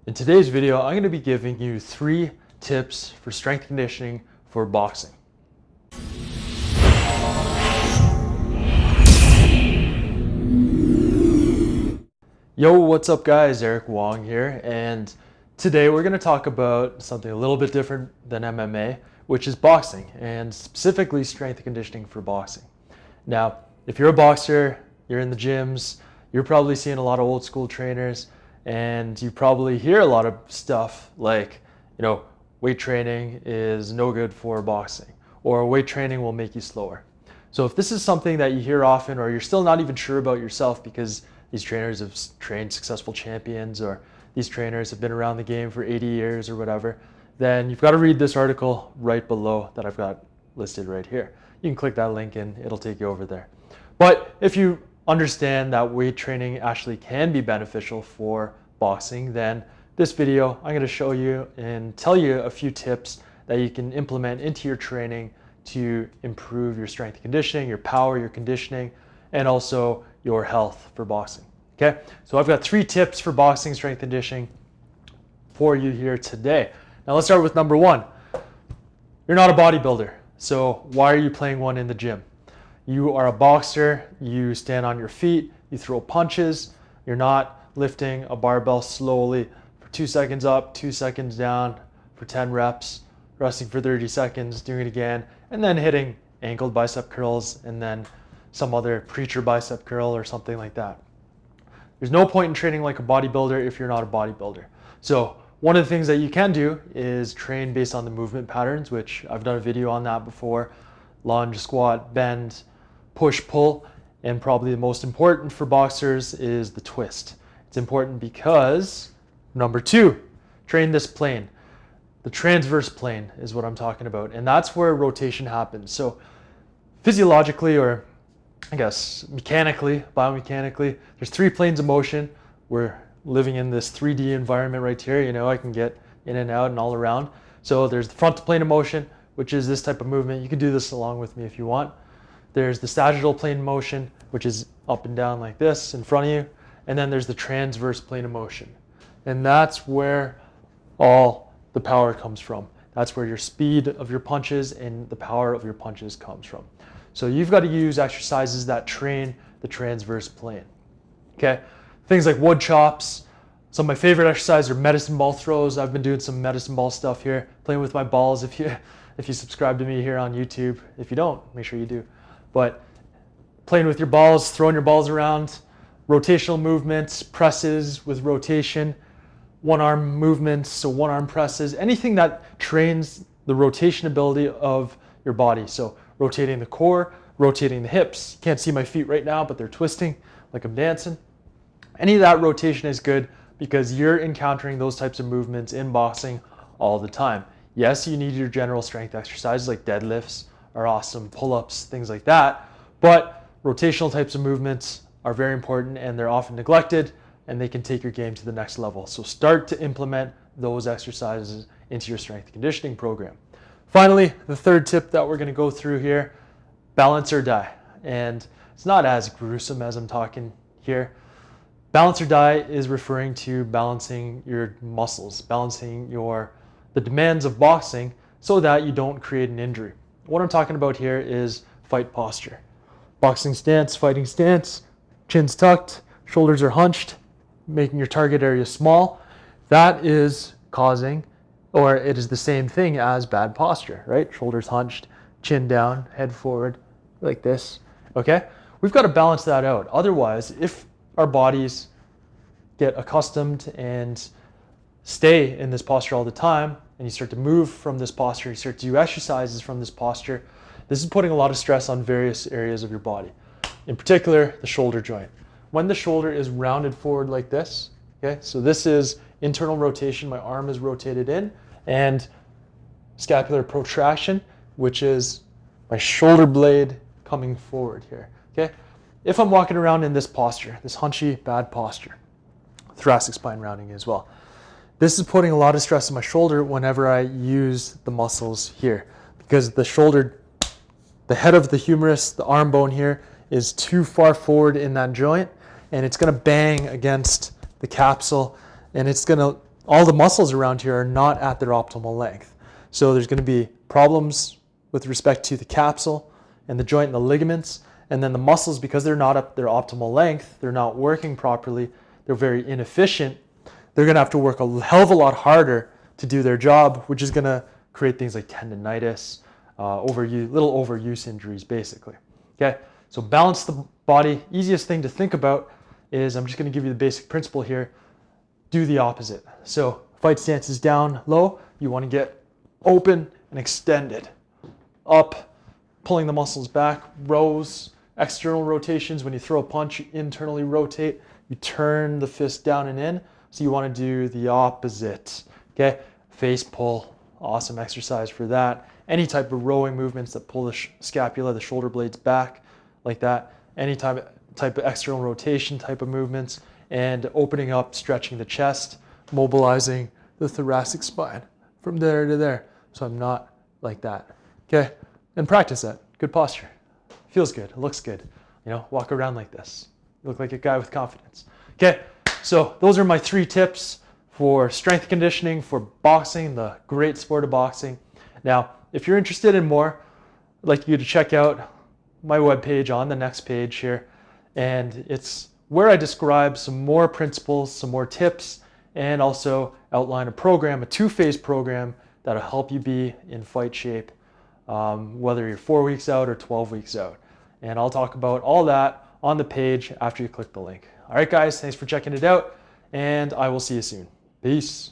In today's video, I'm going to be giving you 3 tips for strength conditioning for boxing. Yo, what's up guys? Eric Wong here, and today we're going to talk about something a little bit different than MMA, which is boxing, and specifically strength conditioning for boxing. Now, if you're a boxer, you're in the gyms, you're probably seeing a lot of old school trainers, and you probably hear a lot of stuff like, weight training is no good for boxing, or weight training will make you slower. So if this is something that you hear often, or you're still not even sure about yourself because these trainers have trained successful champions, or these trainers have been around the game for 80 years or whatever, then you've got to read this article right below that I've got listed right here. You can click that link and it'll take you over there. But if you understand that weight training actually can be beneficial for boxing, then this video I'm going to show you and tell you a few tips that you can implement into your training to improve your strength and conditioning, your power, your conditioning, and also your health for boxing. Okay, so I've got 3 tips for boxing strength conditioning for you here today. Now let's start with number 1. You're not a bodybuilder, so why are you playing one in the gym? You are a boxer, you stand on your feet, you throw punches, you're not lifting a barbell slowly for 2 seconds up, 2 seconds down for 10 reps, resting for 30 seconds, doing it again, and then hitting angled bicep curls and then some other preacher bicep curl or something like that. There's no point in training like a bodybuilder if you're not a bodybuilder. So one of the things that you can do is train based on the movement patterns, which I've done a video on that before. Lunge, squat, bend, push, pull, and probably the most important for boxers is the twist. It's important because, number 2, train this plane. The transverse plane is what I'm talking about, and that's where rotation happens. So physiologically, or I guess mechanically, biomechanically, there's 3 planes of motion. We're living in this 3D environment right here. I can get in and out and all around. So there's the frontal plane of motion, which is this type of movement. You can do this along with me if you want. There's the sagittal plane of motion, which is up and down like this in front of you. And then there's the transverse plane of motion. And that's where all the power comes from. That's where your speed of your punches and the power of your punches comes from. So you've got to use exercises that train the transverse plane. Okay, things like wood chops. Some of my favorite exercises are medicine ball throws. I've been doing some medicine ball stuff here, playing with my balls. If you subscribe to me here on YouTube, if you don't, make sure you do. But playing with your balls, throwing your balls around, rotational movements, presses with rotation, one-arm movements, so one-arm presses, anything that trains the rotation ability of your body. So rotating the core, rotating the hips. You can't see my feet right now, but they're twisting like I'm dancing. Any of that rotation is good because you're encountering those types of movements in boxing all the time. Yes, you need your general strength exercises like deadlifts are awesome, pull-ups, things like that, but rotational types of movements are very important and they're often neglected, and they can take your game to the next level. So start to implement those exercises into your strength conditioning program. Finally, the 3rd tip that we're going to go through here, balance or die. And it's not as gruesome as I'm talking here. Balance or die is referring to balancing your muscles, balancing the demands of boxing so that you don't create an injury. What I'm talking about here is fight posture. Boxing stance, fighting stance, chin's tucked, shoulders are hunched, making your target area small. That is causing, or it is the same thing as bad posture, right? Shoulders hunched, chin down, head forward, like this, okay? We've got to balance that out. Otherwise, if our bodies get accustomed and stay in this posture all the time, and you start to move from this posture, you start to do exercises from this posture, this is putting a lot of stress on various areas of your body. In particular, the shoulder joint. When the shoulder is rounded forward like this, okay, so this is internal rotation, my arm is rotated in, and scapular protraction, which is my shoulder blade coming forward here, okay? If I'm walking around in this posture, this hunchy, bad posture, thoracic spine rounding as well, this is putting a lot of stress on my shoulder whenever I use the muscles here, because the shoulder, the head of the humerus, the arm bone here, is too far forward in that joint, and it's going to bang against the capsule, and it's going to all the muscles around here are not at their optimal length. So there's going to be problems with respect to the capsule and the joint and the ligaments. And then the muscles, because they're not at their optimal length, they're not working properly, they're very inefficient, they're going to have to work a hell of a lot harder to do their job, which is going to create things like tendonitis, little overuse injuries, basically. Okay, so balance the body. Easiest thing to think about is, I'm just going to give you the basic principle here, do the opposite. So fight stance is down low, you want to get open and extended. Up, pulling the muscles back, rows, external rotations. When you throw a punch, you internally rotate, you turn the fist down and in. So you want to do the opposite. Okay, face pull, awesome exercise for that. Any type of rowing movements that pull the scapula, the shoulder blades back like that. Any type of external rotation type of movements, and opening up, stretching the chest, mobilizing the thoracic spine from there to there. So I'm not like that. Okay, and practice that. Good posture. Feels good, looks good. You know, walk around like this. Look like a guy with confidence. Okay, so those are my 3 tips for strength conditioning, for boxing, the great sport of boxing. Now, if you're interested in more, I'd like you to check out my webpage on the next page here. And it's where I describe some more principles, some more tips, and also outline a program, a 2-phase program that'll help you be in fight shape, whether you're 4 weeks out or 12 weeks out. And I'll talk about all that on the page after you click the link. All right, guys, thanks for checking it out, and I will see you soon. Peace.